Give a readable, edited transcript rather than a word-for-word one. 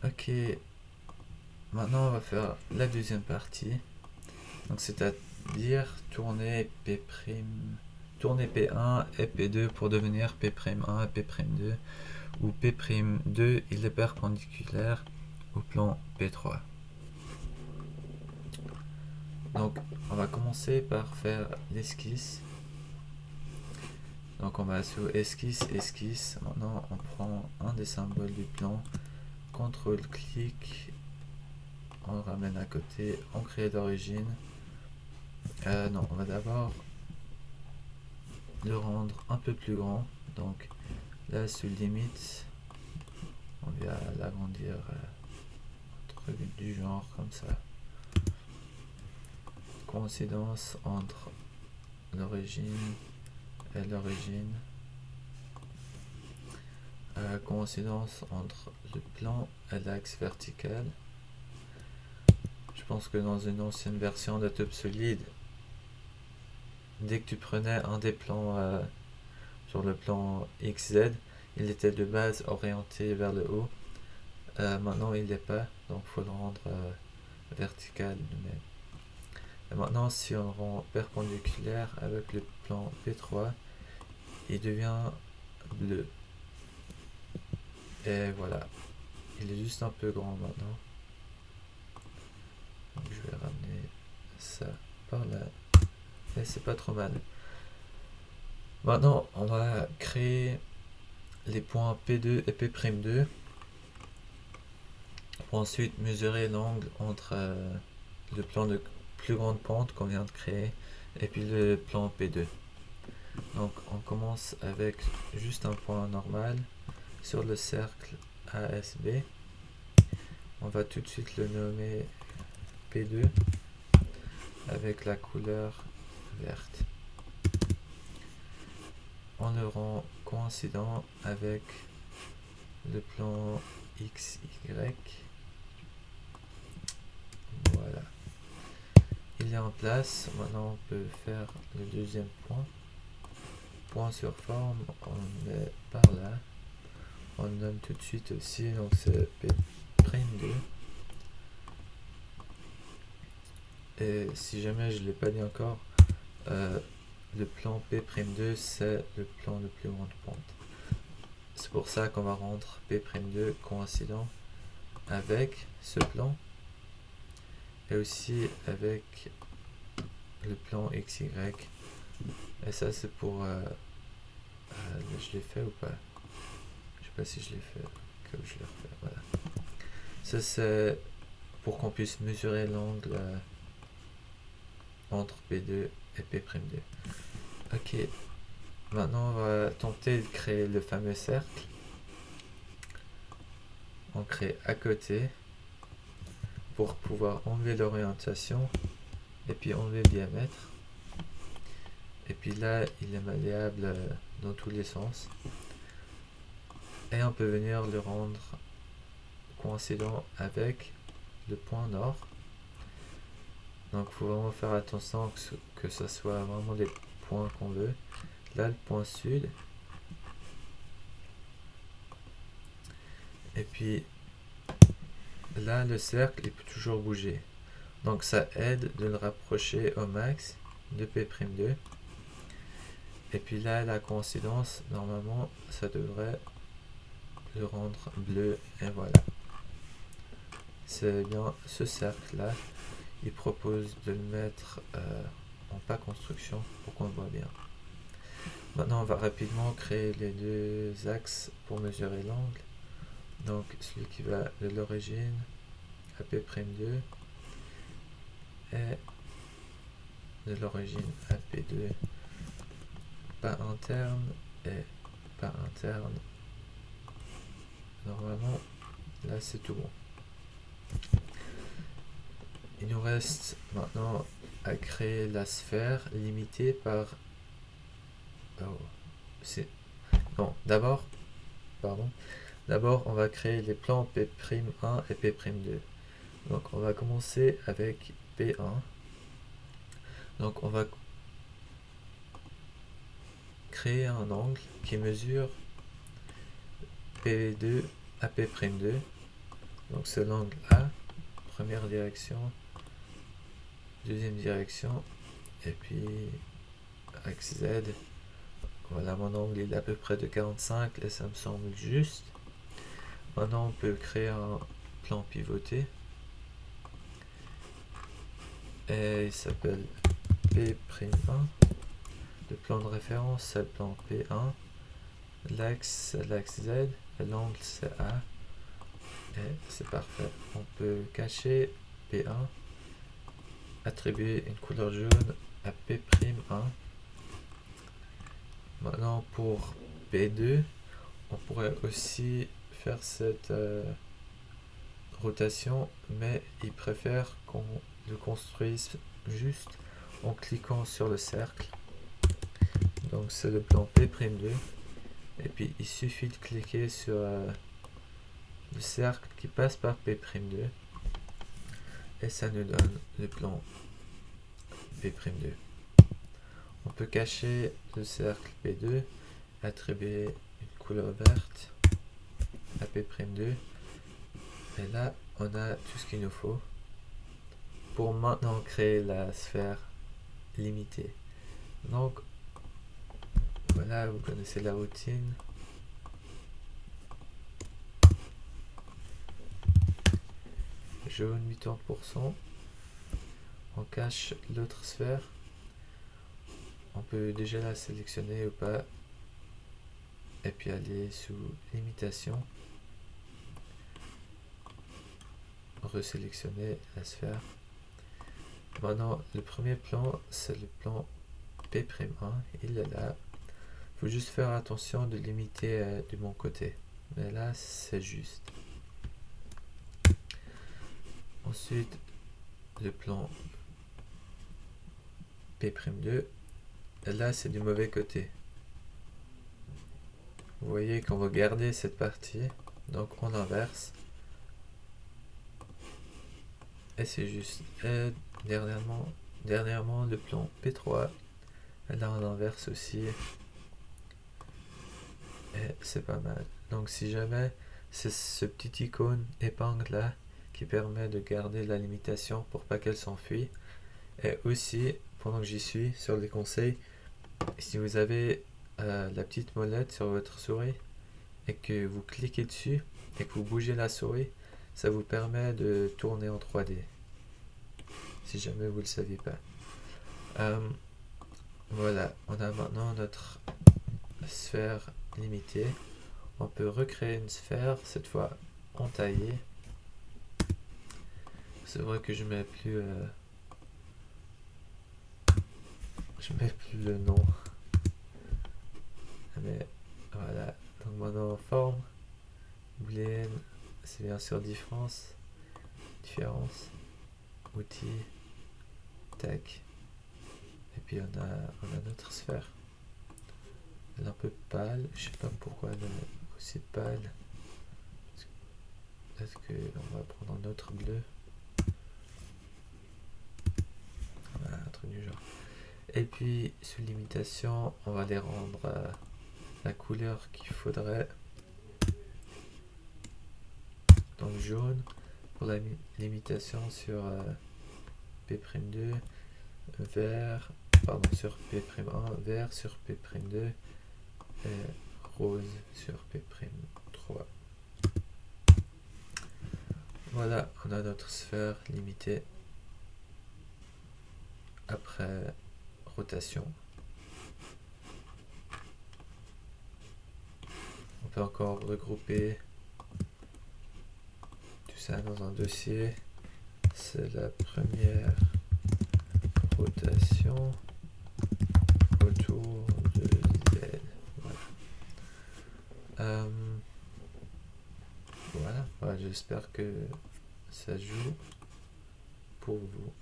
Ok, maintenant on va faire la deuxième partie. Donc c'est-à-dire tourner P1 et P2 pour devenir P'1 et P'2, où P'2 il est perpendiculaire au plan P3. Donc on va commencer par faire l'esquisse. Donc on va sur esquisse. Maintenant on prend un des symboles du plan, CTRL-clic, on le ramène à côté, on crée l'origine. Non, on va d'abord le rendre un peu plus grand. Donc là sous limite, on va l'agrandir un truc du genre comme ça. Coïncidence entre l'origine et l'origine. Coïncidence entre le plan et l'axe vertical. Je pense que dans une ancienne version de TopSolid, dès que tu prenais un des plans sur le plan XZ, il était de base orienté vers le haut. Maintenant il n'est pas, donc il faut le rendre vertical de même. Et maintenant si on le rend perpendiculaire avec le plan P3, il devient bleu. Et voilà, il est juste un peu grand maintenant. Donc je vais ramener ça par là. Et c'est pas trop mal. Maintenant on va créer les points P2 et P'2 pour ensuite mesurer l'angle entre le plan de plus grande pente qu'on vient de créer et puis le plan P2. Donc on commence avec juste un point normal sur le cercle ASB. On va tout de suite le nommer P2 avec la couleur verte. On le rend coïncident avec le plan XY. Voilà. Il est en place. Maintenant on peut faire le deuxième point. Point sur forme, on met par là. On le nomme tout de suite aussi, donc c'est P'2. Et si jamais je ne l'ai pas dit encore, le plan P'2 c'est le plan de plus grande pente. C'est pour ça qu'on va rendre P'2 coïncident avec ce plan et aussi avec le plan XY. Et ça c'est pour... je l'ai fait ou pas? Je sais pas si je l'ai fait, que je l'ai refait, voilà. Ça c'est pour qu'on puisse mesurer l'angle entre P2 et P'2. Ok, maintenant on va tenter de créer le fameux cercle. On crée à côté pour pouvoir enlever l'orientation et puis enlever le diamètre. Et puis là il est malléable dans tous les sens. Et on peut venir le rendre coïncident avec le point nord. Donc il faut vraiment faire attention que ce soit vraiment les points qu'on veut. Là le point sud. Et puis là le cercle il peut toujours bouger. Donc ça aide de le rapprocher au max de P'2. Et puis là la coïncidence, normalement ça devrait le rendre bleu. Et voilà. C'est bien ce cercle là. Il propose de le mettre en pas construction pour qu'on le voit bien. Maintenant on va rapidement créer les deux axes pour mesurer l'angle. Donc celui qui va de l'origine à P'2 et de l'origine à P2, pas interne et pas interne. Normalement là c'est tout bon. Il nous reste maintenant à créer la sphère limitée par... D'abord on va créer les plans P'1 et P'2. Donc on va commencer avec P1. Donc on va créer un angle qui mesure P2 à P'2. Donc c'est l'angle A, première direction, deuxième direction, et puis axe Z. Voilà, mon angle il est à peu près de 45, là ça me semble juste. Maintenant on peut créer un plan pivoté. Et il s'appelle P'1. Le plan de référence c'est le plan P1. L'axe c'est l'axe Z. Et l'angle c'est A. Et c'est parfait. On peut cacher P1. Attribuer une couleur jaune à P'1. Maintenant pour P2, on pourrait aussi faire cette rotation, mais il préfère qu'on le construise juste en cliquant sur le cercle. Donc c'est le plan P'2. Et puis il suffit de cliquer sur le cercle qui passe par P'2. Et ça nous donne le plan P'2. On peut cacher le cercle P2, attribuer une couleur verte à P'2. Et là, on a tout ce qu'il nous faut pour maintenant créer la sphère limitée. Donc, voilà, vous connaissez la routine. Jaune 80%. On cache l'autre sphère. On peut déjà la sélectionner ou pas. Et puis aller sous limitation. Resélectionner la sphère. Maintenant, le premier plan, c'est le plan P'1. Il est là. Il faut juste faire attention de limiter de mon côté. Mais là, c'est juste. Ensuite, le plan P'2. Et là, c'est du mauvais côté. Vous voyez qu'on va garder cette partie. Donc, on inverse. Et c'est juste. Et dernièrement, le plan P3. Et là, on inverse aussi. Et c'est pas mal. Donc, si jamais c'est ce petit icône épingle là qui permet de garder la limitation pour pas qu'elle s'enfuit. Et aussi, pendant que j'y suis, sur les conseils, si vous avez la petite molette sur votre souris et que vous cliquez dessus et que vous bougez la souris, ça vous permet de tourner en 3D. Si jamais vous ne le saviez pas. Voilà, on a maintenant notre sphère limitée. On peut recréer une sphère, cette fois entaillée. C'est vrai que je mets plus le nom. Mais voilà, donc maintenant en forme, booléenne, c'est bien sûr différence, outil, tac, et puis on a notre sphère. Elle est un peu pâle, je sais pas pourquoi elle est aussi pâle. Peut-être qu'on va prendre un autre bleu. Voilà, un truc du genre. Et puis sous limitation, on va les rendre la couleur qu'il faudrait. Donc jaune pour la limitation sur P'2, vert, sur P'1, vert sur P'2 et rose sur P'3. Voilà, on a notre sphère limitée après rotation. On peut encore regrouper tout ça dans un dossier. C'est la première rotation autour de Z. Voilà, j'espère que ça joue pour vous.